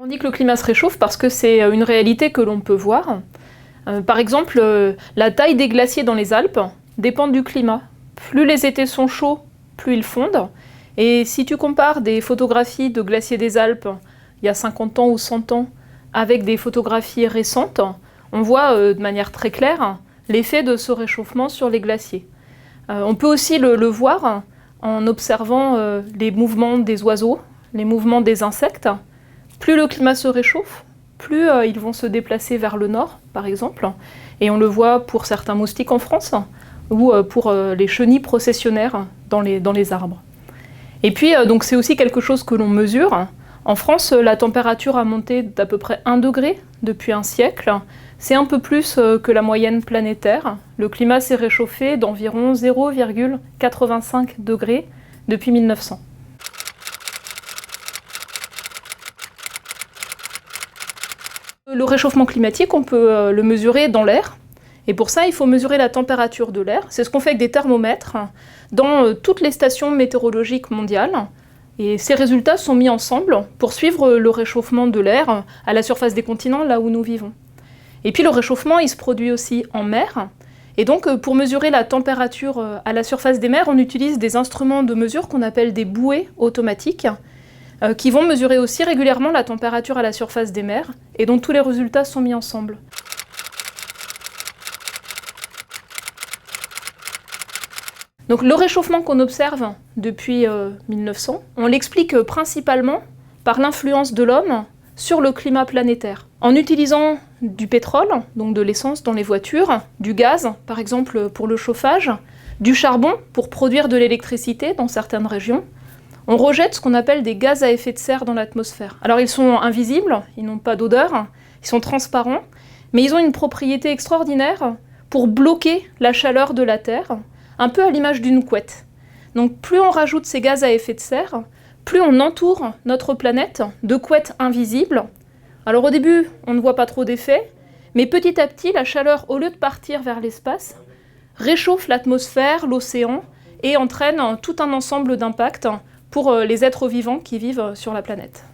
On dit que le climat se réchauffe parce que c'est une réalité que l'on peut voir. Par exemple, la taille des glaciers dans les Alpes dépend du climat. Plus les étés sont chauds, plus ils fondent. Et si tu compares des photographies de glaciers des Alpes il y a 50 ans ou 100 ans avec des photographies récentes, on voit de manière très claire l'effet de ce réchauffement sur les glaciers. On peut aussi le voir en observant les mouvements des oiseaux, les mouvements des insectes. Plus le climat se réchauffe, plus ils vont se déplacer vers le nord, par exemple. Et on le voit pour certains moustiques en France, ou pour les chenilles processionnaires dans les arbres. Et puis, donc c'est aussi quelque chose que l'on mesure. En France, la température a monté d'à peu près 1 degré depuis un siècle. C'est un peu plus que la moyenne planétaire. Le climat s'est réchauffé d'environ 0,85 degrés depuis 1900. Le réchauffement climatique, on peut le mesurer dans l'air. Et pour ça, il faut mesurer la température de l'air. C'est ce qu'on fait avec des thermomètres dans toutes les stations météorologiques mondiales. Et ces résultats sont mis ensemble pour suivre le réchauffement de l'air à la surface des continents, là où nous vivons. Et puis le réchauffement, il se produit aussi en mer. Et donc, pour mesurer la température à la surface des mers, on utilise des instruments de mesure qu'on appelle des bouées automatiques, qui vont mesurer aussi régulièrement la température à la surface des mers, et dont tous les résultats sont mis ensemble. Donc le réchauffement qu'on observe depuis 1900, on l'explique principalement par l'influence de l'homme sur le climat planétaire. En utilisant du pétrole, donc de l'essence dans les voitures, du gaz, par exemple pour le chauffage, du charbon pour produire de l'électricité dans certaines régions, on rejette ce qu'on appelle des gaz à effet de serre dans l'atmosphère. Alors ils sont invisibles, ils n'ont pas d'odeur, ils sont transparents, mais ils ont une propriété extraordinaire pour bloquer la chaleur de la Terre, un peu à l'image d'une couette. Donc plus on rajoute ces gaz à effet de serre, plus on entoure notre planète de couettes invisibles. Alors au début, on ne voit pas trop d'effet, mais petit à petit, la chaleur, au lieu de partir vers l'espace, réchauffe l'atmosphère, l'océan, et entraîne tout un ensemble d'impacts pour les êtres vivants qui vivent sur la planète.